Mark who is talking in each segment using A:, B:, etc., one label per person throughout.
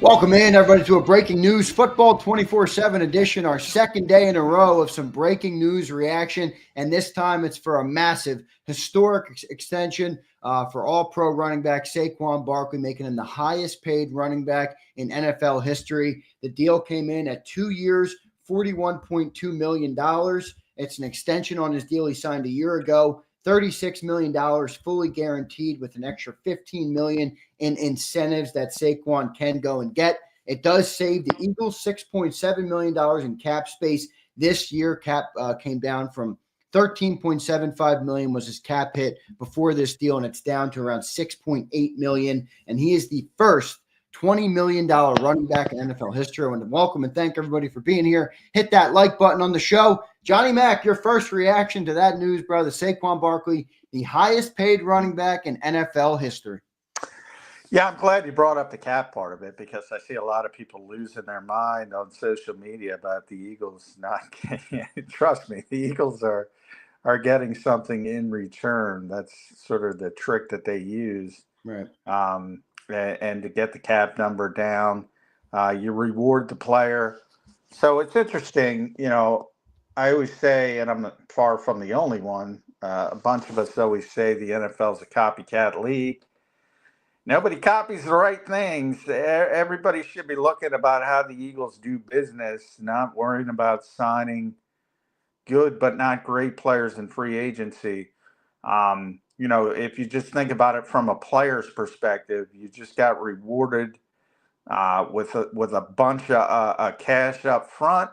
A: Welcome in, everybody, to a Breaking News Football 24/7 edition, our second day in a row of some breaking news reaction, and this time it's for a massive, historic extension for all-pro running back Saquon Barkley, making him the highest-paid running back in NFL history. The deal came in at 2 years, $41.2 million. It's an extension on his deal he signed a year ago. $36 million fully guaranteed with an extra $15 million in incentives that Saquon can go and get. It does save the Eagles $6.7 million in cap space this year. Cap came down from $13.75 million was his cap hit before this deal, and it's down to around $6.8 million. And he is the first $20 million running back in NFL history. I want to welcome and thank everybody for being here. Hit that like button on the show. Johnny Mac, your first reaction to that news, brother. Saquon Barkley, the highest paid running back in NFL history.
B: Yeah, I'm glad you brought up the cap part of it because I see a lot of people losing their mind on social media about the Eagles not getting it. Trust me, the Eagles are getting something in return. That's sort of the trick that they use.
A: Right.
B: And to get the cap number down, you reward the player. So it's interesting, I always say, and I'm far from the only one, a bunch of us always say the NFL is a copycat league. Nobody copies the right things. Everybody should be looking about how the Eagles do business, not worrying about signing good but not great players in free agency. If you just think about it from a player's perspective, you just got rewarded with a bunch of cash up front.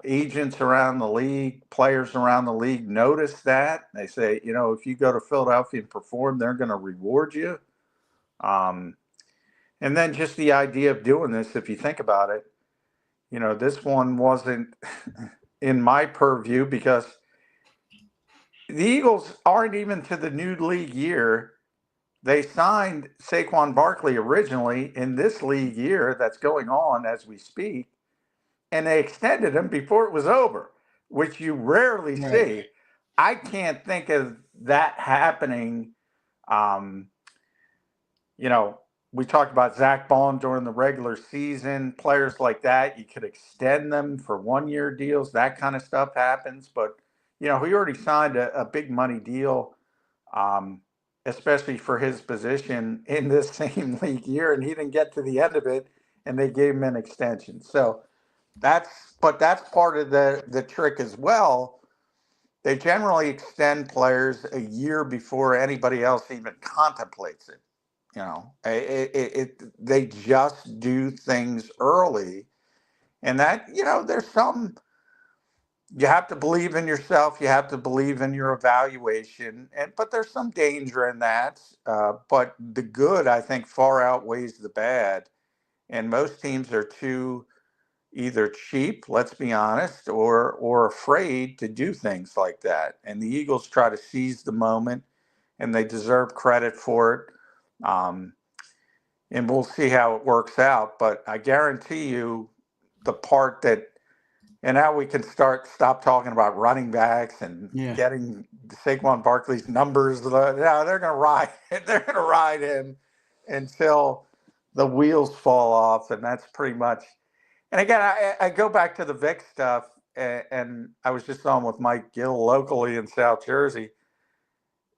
B: Agents around the league, players around the league notice that. They say, if you go to Philadelphia and perform, they're going to reward you. And then just the idea of doing this, if you think about it, this one wasn't in my purview because the Eagles aren't even to the new league year. They signed Saquon Barkley originally in this league year that's going on as we speak, and they extended him before it was over, which you rarely see. I can't think of that happening. We talked about Zach Bond during the regular season. Players like that, you could extend them for one-year deals. That kind of stuff happens. But, he already signed a big money deal, especially for his position in this same league year. And he didn't get to the end of it, and they gave him an extension. So that's part of the trick as well. They generally extend players a year before anybody else even contemplates it. They just do things early, and that, there's some, you have to believe in yourself. You have to believe in your evaluation, but there's some danger in that. But the good, I think, far outweighs the bad, and most teams are too either cheap, let's be honest, or afraid to do things like that. And the Eagles try to seize the moment, and they deserve credit for it. And we'll see how it works out. But I guarantee you the part that, and now we can stop talking about running backs and getting Saquon Barkley's numbers. Now they're going to ride. They're going to ride him until the wheels fall off, and that's pretty much. And again, I go back to the Vic stuff, and I was just on with Mike Gill locally in South Jersey.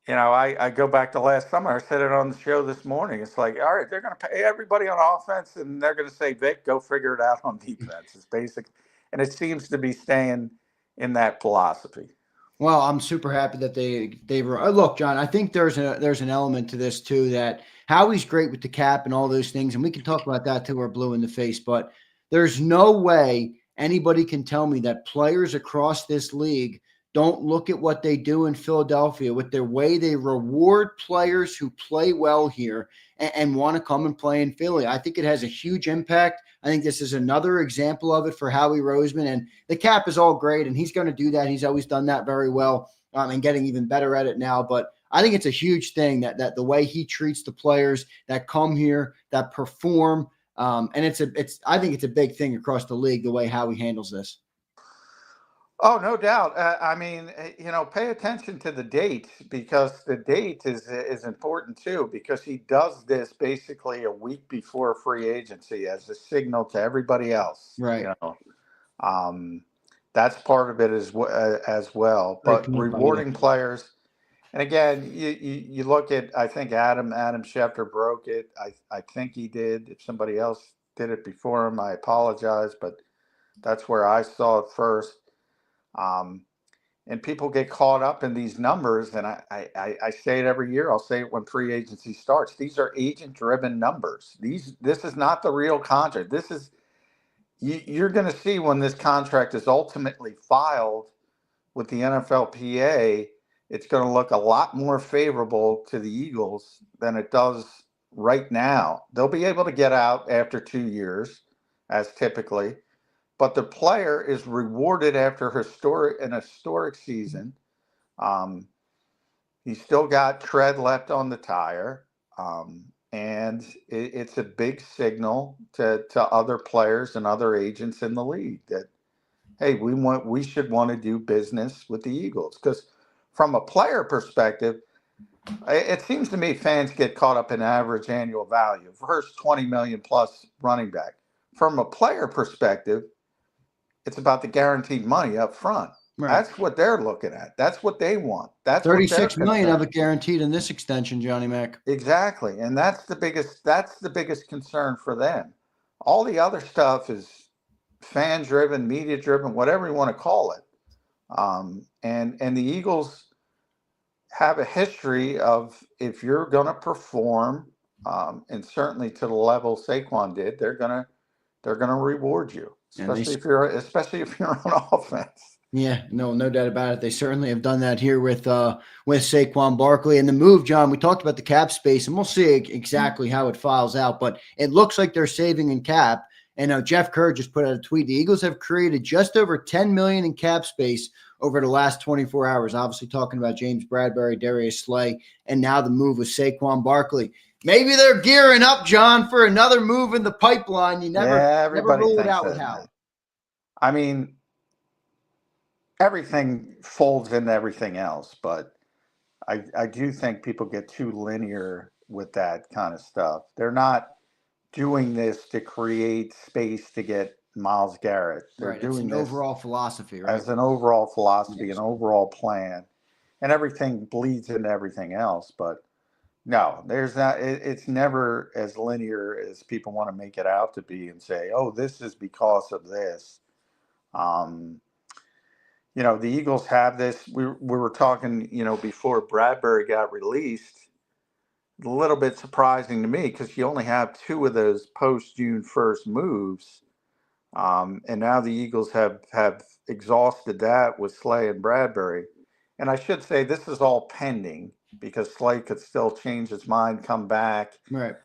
B: I go back to last summer. I said it on the show this morning. It's like, all right, they're going to pay everybody on offense, and they're going to say, Vic, go figure it out on defense. It's basic. And it seems to be staying in that philosophy.
A: Well, I'm super happy that they were. Look, John, I think there's an element to this too, that Howie's great with the cap and all those things, and we can talk about that till we're blue in the face. But there's no way anybody can tell me that players across this league don't look at what they do in Philadelphia with their way they reward players who play well here and want to come and play in Philly. I think it has a huge impact. I think this is another example of it for Howie Roseman, and the cap is all great, and he's going to do that. He's always done that very well and getting even better at it now. But I think it's a huge thing that the way he treats the players that come here, that perform, and I think it's a big thing across the league, the way Howie handles this.
B: Oh, no doubt. I mean, pay attention to the date, because the date is important too, because he does this basically a week before free agency as a signal to everybody else.
A: Right.
B: Um, that's part of it as well.
A: Great
B: But
A: point by you.
B: rewarding players, and again, you look at, I think Adam Schefter broke it. I think he did. If somebody else did it before him, I apologize, but that's where I saw it first. Um, and people get caught up in these numbers, and I say it every year. I'll say it when free agency starts. These are agent-driven numbers. This is not the real contract. This is you're going to see when this contract is ultimately filed with the NFLPA. It's going to look a lot more favorable to the Eagles than it does right now. They'll be able to get out after 2 years, as typically. But the player is rewarded after an historic season. He's still got tread left on the tire, and it's a big signal to other players and other agents in the league that, hey, we should want to do business with the Eagles. Because from a player perspective, it seems to me fans get caught up in average annual value. First 20 million plus running back. From a player perspective, it's about the guaranteed money up front. Right. That's what they're looking at. That's what they want. That's
A: 36 million of it guaranteed in this extension, Johnny Mac.
B: Exactly. And that's the biggest concern for them. All the other stuff is fan driven, media driven, whatever you want to call it. And the Eagles have a history of, if you're going to perform, and certainly to the level Saquon did, they're going to reward you. Especially if you're on offense.
A: Yeah, no doubt about it. They certainly have done that here with Saquon Barkley. And the move, John, we talked about the cap space, and we'll see exactly how it files out. But it looks like they're saving in cap. And Jeff Kerr just put out a tweet. The Eagles have created just over $10 million in cap space over the last 24 hours. Obviously talking about James Bradbury, Darius Slay, and now the move with Saquon Barkley. Maybe they're gearing up, John, for another move in the pipeline. You never rule it out with Howard.
B: I mean, everything folds into everything else, but I do think people get too linear with that kind of stuff. They're not doing this to create space to get Myles Garrett. They're doing this
A: overall philosophy, right?
B: As an overall philosophy, an overall plan, and everything bleeds into everything else. But no, there's not. It's never as linear as people want to make it out to be and say, "Oh, this is because of this." The Eagles have this. We were talking, before Bradbury got released. A little bit surprising to me, because you only have 2 of those post June 1st moves, and now the Eagles have exhausted that with Slay and Bradbury. And I should say this is all pending, because Slay could still change his mind, come back.
A: Right.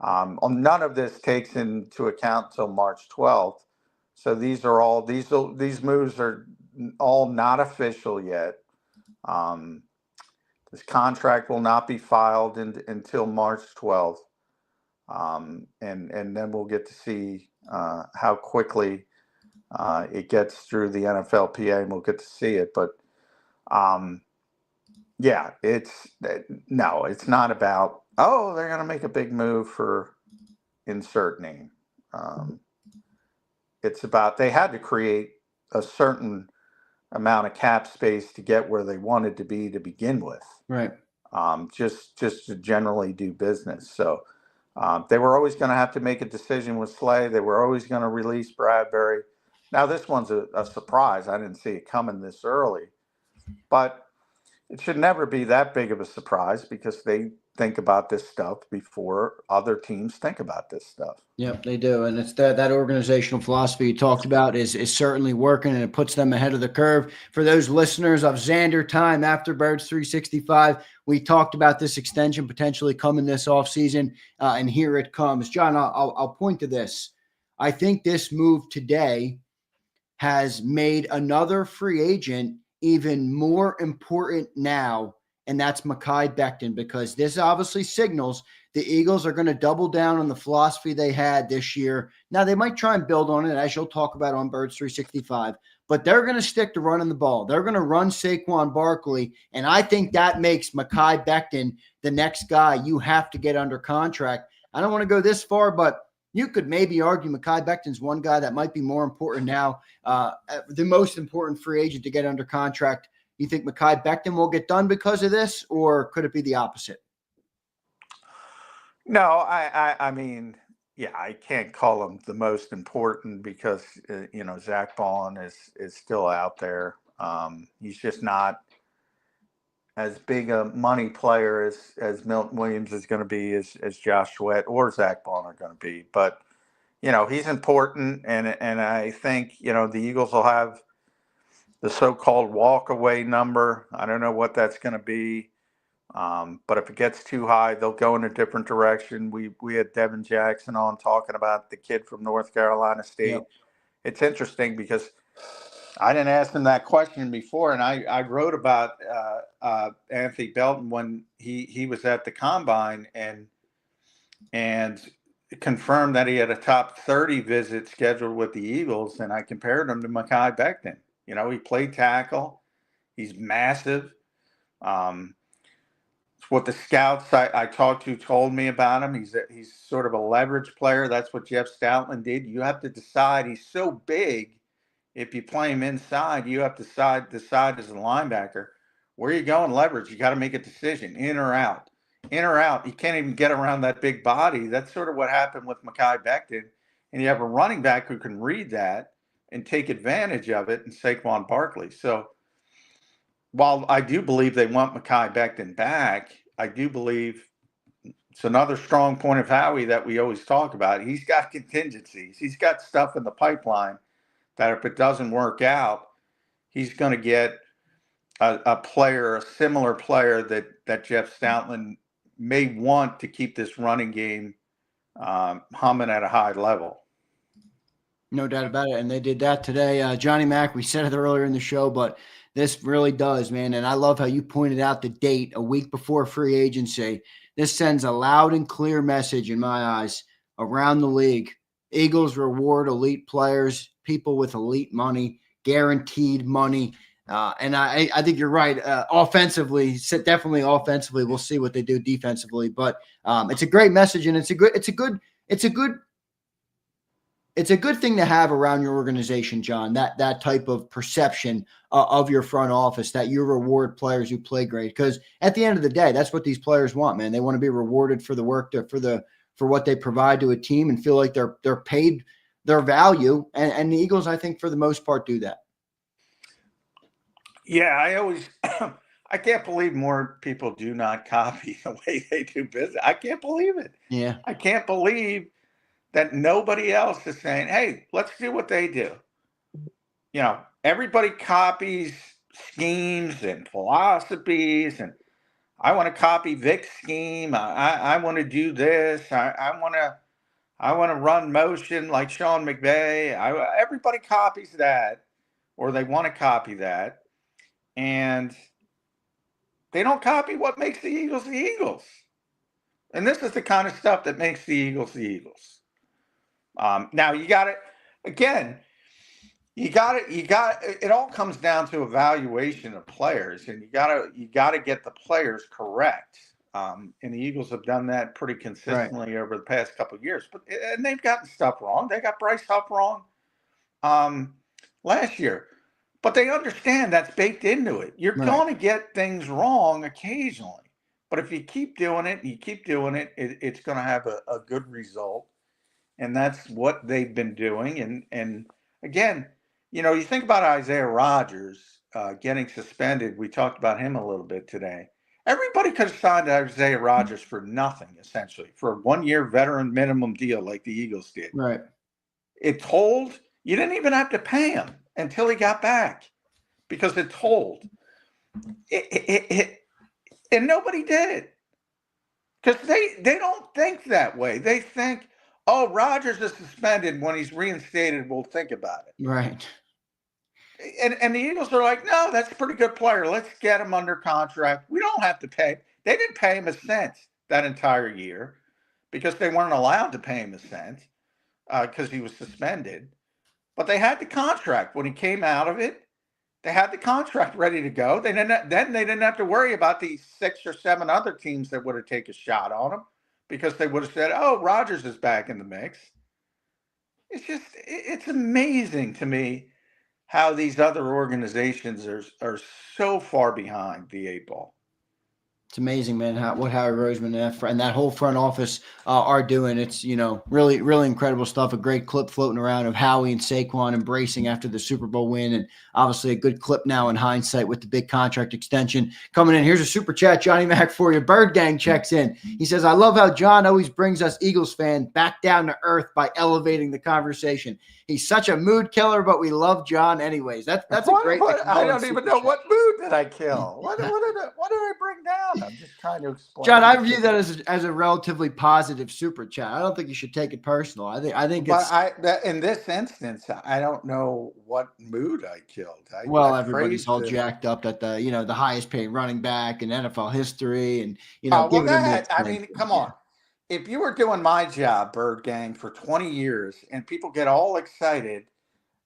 B: None of this takes into account till March 12th. So these moves are all not official yet. This contract will not be filed until March 12th. And then we'll get to see how quickly it gets through the NFLPA, and we'll get to see it. But yeah, it's not about, they're going to make a big move for insert name. It's about, they had to create a certain amount of cap space to get where they wanted to be to begin with.
A: Right.
B: Just to generally do business. So they were always going to have to make a decision with Slay. They were always going to release Bradbury. Now this one's a surprise. I didn't see it coming this early, but it should never be that big of a surprise, because they think about this stuff before other teams think about this stuff. Yep,
A: they do. And it's that organizational philosophy you talked about is certainly working, and it puts them ahead of the curve. For those listeners of Xander Time after Birds 365, we talked about this extension potentially coming this offseason, and here it comes. John, I'll point to this. I think this move today has made another free agent even more important now, and that's Mekhi Becton, because this obviously signals the Eagles are going to double down on the philosophy they had this year. Now, they might try and build on it, as you'll talk about on Birds 365, but they're going to stick to running the ball. They're going to run Saquon Barkley, and I think that makes Mekhi Becton the next guy you have to get under contract. I don't want to go this far, but you could maybe argue Mekhi Becton's one guy that might be more important now, the most important free agent to get under contract. You think Mekhi Becton will get done because of this, or could it be the opposite?
B: No, I mean, yeah, I can't call him the most important because Zach Bond is still out there. He's just not as big a money player as Milton Williams is going to be, as Josh Sweat or Zach Bond are going to be. But he's important, and I think the Eagles will have the so-called walk-away number. I don't know what that's going to be. But if it gets too high, they'll go in a different direction. We had Devin Jackson on talking about the kid from North Carolina State. Yep. It's interesting because I didn't ask him that question before, and I wrote about Anthony Belton when he was at the Combine and confirmed that he had a top 30 visit scheduled with the Eagles, and I compared him to Mekhi Becton. He played tackle. He's massive. What the scouts I talked to told me about him. He's sort of a leverage player. That's what Jeff Stoutland did. You have to decide. He's so big. If you play him inside, you have to decide as a linebacker where you go and leverage. You got to make a decision, in or out. In or out. You can't even get around that big body. That's sort of what happened with Mekhi Becton. And you have a running back who can read that and take advantage of it in Saquon Barkley. So while I do believe they want Mekhi Becton back, I do believe it's another strong point of Howie that we always talk about. He's got contingencies. He's got stuff in the pipeline that if it doesn't work out, he's going to get a similar player that Jeff Stoutland may want to keep this running game humming at a high level.
A: No doubt about it. And they did that today. Johnny Mack, we said it earlier in the show, but this really does, man. And I love how you pointed out the date a week before free agency. This sends a loud and clear message in my eyes around the league. Eagles reward elite players, people with elite money, guaranteed money. And I think you're right. Offensively, definitely offensively, we'll see what they do defensively. But it's a great message, and it's a good thing to have around your organization, John, that type of perception of your front office, that you reward players who play great. Because at the end of the day, that's what these players want, man. They want to be rewarded for the work, for what they provide to a team, and feel like they're paid their value. And the Eagles, I think, for the most part, do that.
B: Yeah, I can't believe more people do not copy the way they do business. I can't believe it.
A: Yeah.
B: I can't believe that nobody else is saying, hey, let's do what they do. Everybody copies schemes and philosophies, and I want to copy Vic's scheme. I want to do this. I want to run motion like Sean McVay. Everybody copies that, or they want to copy that, and they don't copy what makes the Eagles the Eagles. And this is the kind of stuff that makes the Eagles the Eagles. Now you got it again. It all comes down to evaluation of players, and you got to get the players correct. And the Eagles have done that pretty consistently over the past couple of years. And they've gotten stuff wrong. They got Bryce Huff wrong last year, but they understand that's baked into it. You're going to get things wrong occasionally, but if you keep doing it, it's going to have a good result. And that's what they've been doing. And again, you think about Isaiah Rodgers getting suspended. We talked about him a little bit today. Everybody could have signed Isaiah Rodgers for nothing, essentially, for a 1-year veteran minimum deal like the Eagles did.
A: Right.
B: You didn't even have to pay him until he got back because it told. And nobody did it because they don't think that way. They think, oh, Rodgers is suspended. When he's reinstated, we'll think about it.
A: Right.
B: And the Eagles are like, no, that's a pretty good player. Let's get him under contract. We don't have to pay. They didn't pay him a cent that entire year because they weren't allowed to pay him a cent because he was suspended. but they had the contract when he came out of it. They had the contract ready to go. Then they didn't have to worry about the 6 or 7 other teams that would have taken a shot on him, because they would have said, "Oh, Rodgers is back in the mix." It's amazing to me how these other organizations are so far behind the 8 ball.
A: It's amazing, man, what Howard Roseman and that whole front office are doing. It's, really, really incredible stuff. A great clip floating around of Howie and Saquon embracing after the Super Bowl win. And obviously a good clip now in hindsight with the big contract extension coming in. Here's a super chat, Johnny Mac, for you. Bird Gang checks in. He says, I love how John always brings us Eagles fan back down to earth by elevating the conversation. He's such a mood killer, but we love John anyways. That's a great.
B: I don't even know what mood did I kill. What did I bring down? I'm just trying to explain.
A: John, I view that as a relatively positive super chat. I don't think you should take it personal. I think it's.
B: But in this instance, I don't know what mood I killed.
A: Everybody's all jacked up at the highest paid running back in NFL history, and
B: come on. If you were doing my job, Bird Gang, for 20 years, and people get all excited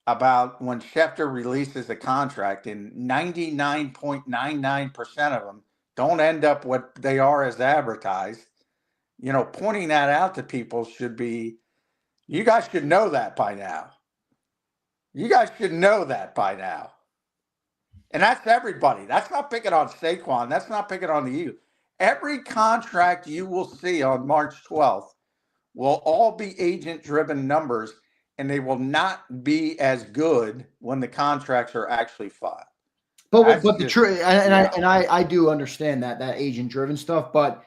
B: about when Schefter releases a contract, and 99.99% of them don't end up what they are as advertised, pointing that out to people should be, you guys should know that by now. You guys should know that by now. And that's everybody. That's not picking on Saquon. That's not picking on the Eagles. Every contract you will see on March 12th will all be agent-driven numbers, and they will not be as good when the contracts are actually filed.
A: But the truth, I do understand that agent-driven stuff, but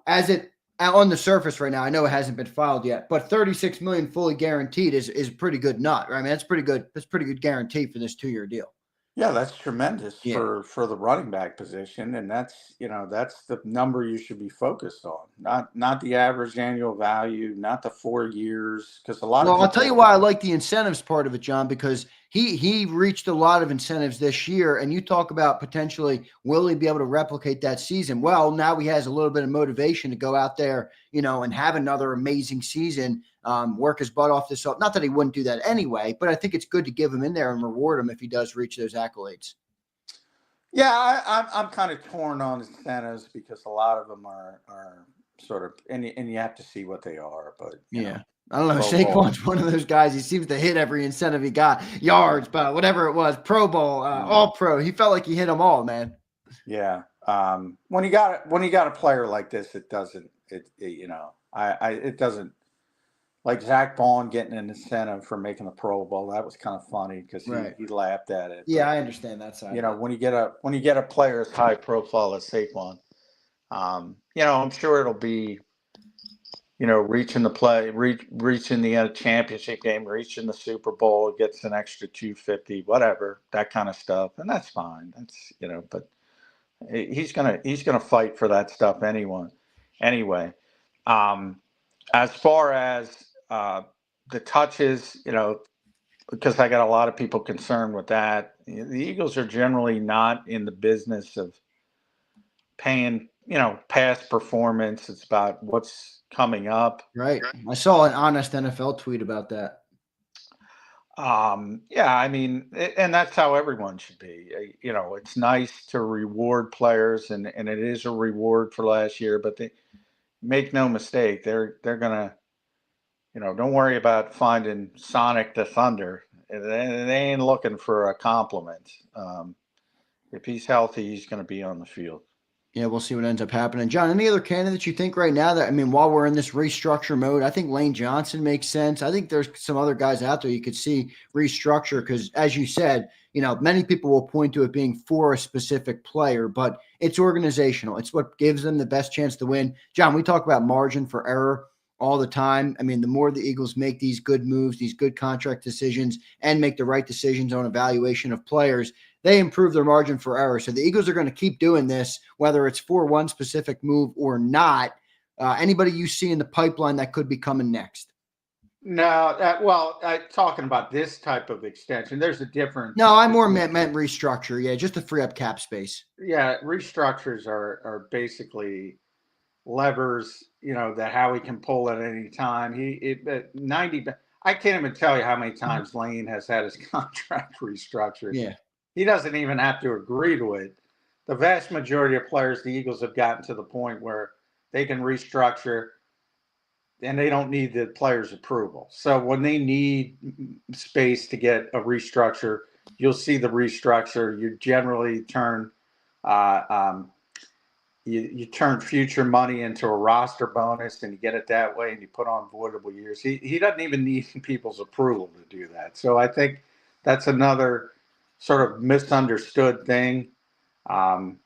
A: as it on the surface right now, I know it hasn't been filed yet, but $36 million fully guaranteed is a pretty good nut, right? I mean, that's pretty good. That's pretty good guarantee for this 2-year deal.
B: Yeah, that's tremendous for the running back position, and that's the number you should be focused on, not the average annual value, not the 4 years, because a lot of people.
A: I'll tell you why I like the incentives part of it, John, because he reached a lot of incentives this year, and you talk about potentially will he be able to replicate that season? Well, now he has a little bit of motivation to go out there, and have another amazing season. Work his butt off this. Not that he wouldn't do that anyway, but I think it's good to give him in there and reward him if he does reach those accolades.
B: Yeah, I'm kind of torn on incentives because a lot of them are sort of, and you have to see what they are. But
A: yeah, I don't know. Saquon's one of those guys. He seems to hit every incentive he got, yards, but whatever it was, Pro Bowl, All Pro. He felt like he hit them all, man.
B: Yeah. When you got a player like this, it doesn't. It doesn't. Like Zach Bond getting an incentive for making the Pro Bowl, that was kind of funny because he laughed at it.
A: Yeah, but, I understand that side.
B: When you get a player as high profile as Saquon, I'm sure it'll be, reaching the championship game, reaching the Super Bowl, gets an extra $250, whatever, that kind of stuff, and that's fine. That's but he's gonna fight for that stuff anyway. As far as the touches, because I got a lot of people concerned with that. The Eagles are generally not in the business of paying, past performance. It's about what's coming up.
A: Right. I saw an Honest NFL tweet about that.
B: Yeah, I mean, and that's how everyone should be. It's nice to reward players, and it is a reward for last year, but they make no mistake, they're gonna. Don't worry about finding Sonic the Thunder. They ain't looking for a compliment. If he's healthy, he's going to be on the field.
A: Yeah, we'll see what ends up happening. John, any other candidates you think right now while we're in this restructure mode, I think Lane Johnson makes sense. I think there's some other guys out there you could see restructure because, as you said, many people will point to it being for a specific player, but it's organizational. It's what gives them the best chance to win. John, we talk about margin for error all the time. I mean, the more the Eagles make these good moves, these good contract decisions, and make the right decisions on evaluation of players, they improve their margin for error. So the Eagles are going to keep doing this, whether it's for one specific move or not. Anybody you see in the pipeline that could be coming next?
B: No, talking about this type of extension, there's a difference.
A: No, I more meant restructure. Yeah, just to free up cap space.
B: Yeah, restructures are basically levers, that Howie can pull at any time. I can't even tell you how many times Lane has had his contract restructured.
A: Yeah.
B: He doesn't even have to agree to it. The vast majority of players, the Eagles have gotten to the point where they can restructure and they don't need the player's approval. So when they need space to get a restructure, you'll see the restructure. You generally turn you turn future money into a roster bonus, and you get it that way, and you put on voidable years. He doesn't even need people's approval to do that. So I think that's another sort of misunderstood thing. And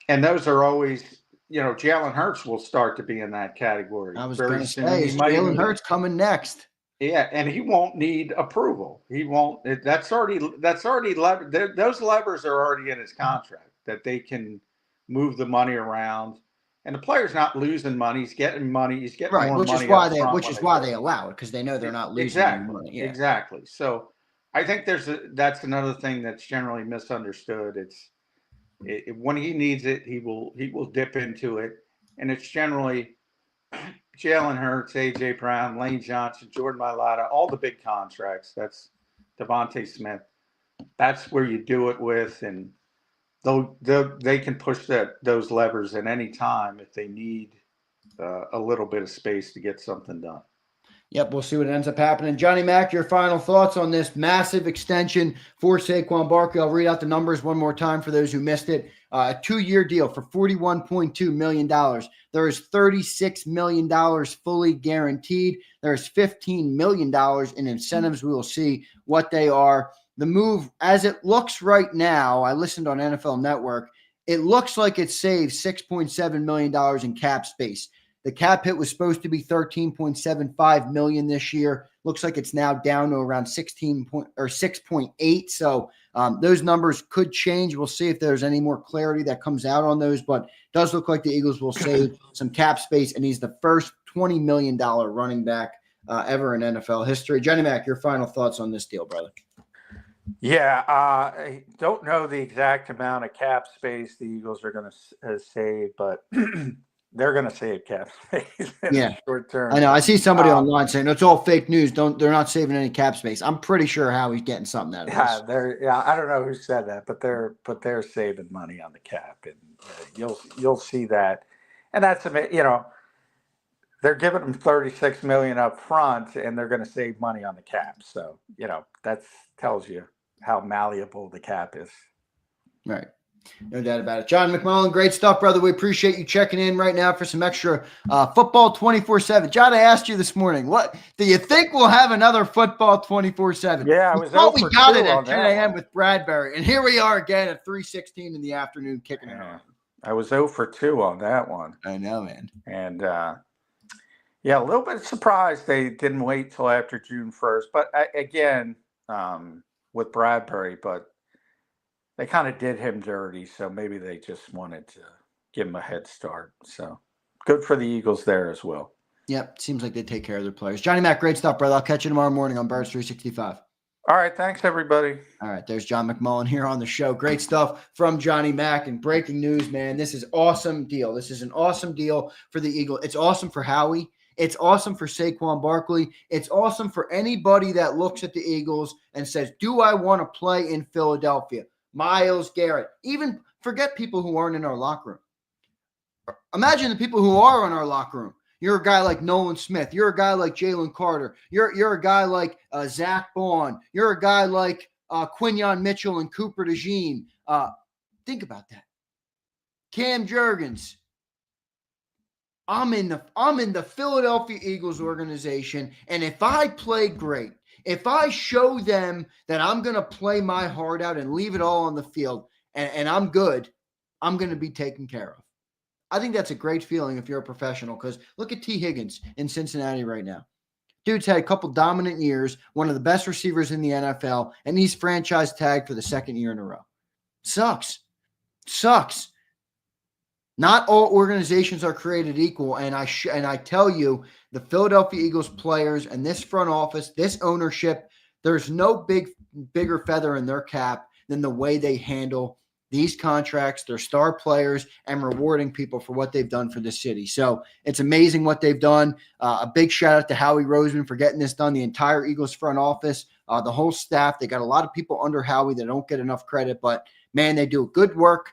B: those are always, Jalen Hurts will start to be in that category.
A: I was
B: very
A: going to
B: soon.
A: say, is Jalen Hurts coming next?
B: Yeah, and he won't need approval. He won't. That's already those levers are already in his contract that they can move the money around, and the player's not losing money. He's getting money. He's getting more money.
A: Which is why they allow it, because they know they're not losing any money. Yeah.
B: Exactly. So I think that's another thing that's generally misunderstood. When he needs it, he will dip into it, and it's generally Jalen Hurts, A.J. Brown, Lane Johnson, Jordan Mailata, all the big contracts. That's Devontae Smith. That's where you do it with, and they can push those levers at any time if they need a little bit of space to get something done.
A: Yep, we'll see what ends up happening. Johnny Mac, your final thoughts on this massive extension for Saquon Barkley. I'll read out the numbers one more time for those who missed it. A 2-year deal for $41.2 million. There is $36 million fully guaranteed. There's $15 million in incentives. We will see what they are. The move, as it looks right now, I listened on NFL Network, it looks like it saves $6.7 million in cap space. The cap hit was supposed to be $13.75 million this year. Looks like it's now down to around 6.8. So those numbers could change. We'll see if there's any more clarity that comes out on those. But it does look like the Eagles will save some cap space, and he's the first $20 million running back ever in NFL history. Johnny Mac, your final thoughts on this deal, brother?
B: Yeah, I don't know the exact amount of cap space the Eagles are going to save, but they're going to save cap space in the short term.
A: I know. I see somebody online saying it's all fake news. They're not saving any cap space. I'm pretty sure Howie's getting something out of this.
B: I don't know who said that, but they're saving money on the cap, and you'll see that. And that's they're giving them $36 million up front, and they're going to save money on the cap. So that tells you how malleable the cap is.
A: Right. No doubt about it. John McMullen, great stuff, brother. We appreciate you checking in right now for some extra football 24/7. John, I asked you this morning, what do you think we'll have another football 24/7?
B: Yeah,
A: we got it at 10 a.m. with Bradbury, and here we are again at 3:16 in the afternoon kicking it off.
B: I was 0 for 2 on that one.
A: I know, man.
B: And a little bit surprised they didn't wait till after June 1st. But again, with Bradbury, but they kind of did him dirty, so maybe they just wanted to give him a head start. So good for the Eagles there as well.
A: Yep, seems like they take care of their players. Johnny Mac, great stuff, brother. I'll catch you tomorrow morning on Birds 365.
B: All right, thanks, everybody.
A: All right, there's John McMullen here on the show. Great stuff from Johnny Mac. And breaking news, man, this is awesome deal. This is an awesome deal for the Eagles. It's awesome for Howie. It's awesome for Saquon Barkley. It's awesome for anybody that looks at the Eagles and says, do I want to play in Philadelphia? Myles Garrett. Even forget people who aren't in our locker room. Imagine the people who are in our locker room. You're a guy like Nolan Smith. You're a guy like Jalen Carter. You're a guy like Zach Bond. You're a guy like Quinyon Mitchell and Cooper DeJean. Think about that. Cam Jurgens. I'm in the Philadelphia Eagles organization, and if I play great, if I show them that I'm going to play my heart out and leave it all on the field, and I'm good, I'm going to be taken care of. I think that's a great feeling if you're a professional, because look at T. Higgins in Cincinnati right now. Dude's had a couple dominant years, one of the best receivers in the NFL, and he's franchise tagged for the second year in a row. Sucks. Not all organizations are created equal, and I tell you, the Philadelphia Eagles players and this front office, this ownership, there's no bigger feather in their cap than the way they handle these contracts, their star players, and rewarding people for what they've done for the city. So it's amazing what they've done. A big shout out to Howie Roseman for getting this done, the entire Eagles front office, the whole staff. They got a lot of people under Howie that don't get enough credit, but man, they do good work.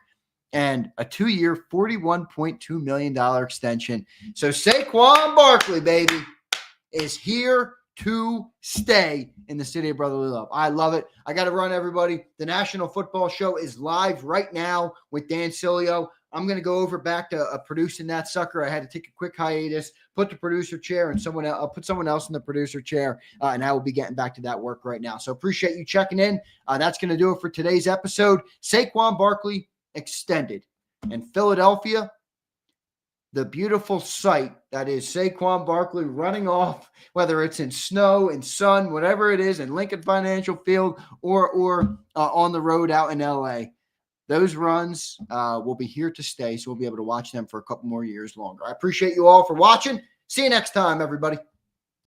A: And a 2-year, $41.2 million extension. So Saquon Barkley, baby, is here to stay in the city of brotherly love. I love it. I got to run, everybody. The National Football Show is live right now with Dan Cilio. I'm going to go over back to producing that sucker. I had to take a quick hiatus, put the producer chair, and I'll put someone else in the producer chair, and I will be getting back to that work right now. So appreciate you checking in. That's going to do it for today's episode. Saquon Barkley extended. In Philadelphia, the beautiful sight that is Saquon Barkley running off, whether it's in snow, in sun, whatever it is, in Lincoln Financial Field or on the road out in LA. Those runs will be here to stay, so we'll be able to watch them for a couple more years longer. I appreciate you all for watching. See you next time, everybody.